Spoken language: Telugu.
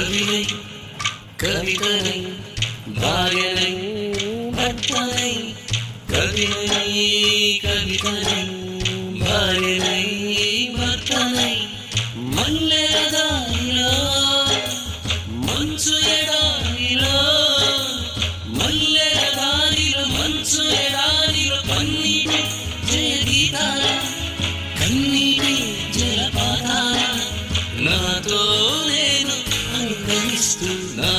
కవినై కవితనై భార్యనై భర్తనై కవినై కవితనై భార్యనై భర్తనై మల్లెల దారిలో మంచు ఎడారిలో మల్లెల దారిలో మంచు ఎడారిలో కన్నీటి జయ గీతాల కన్నీటి జలపాతాల నాతో నేను అనుభవిస్తూ నా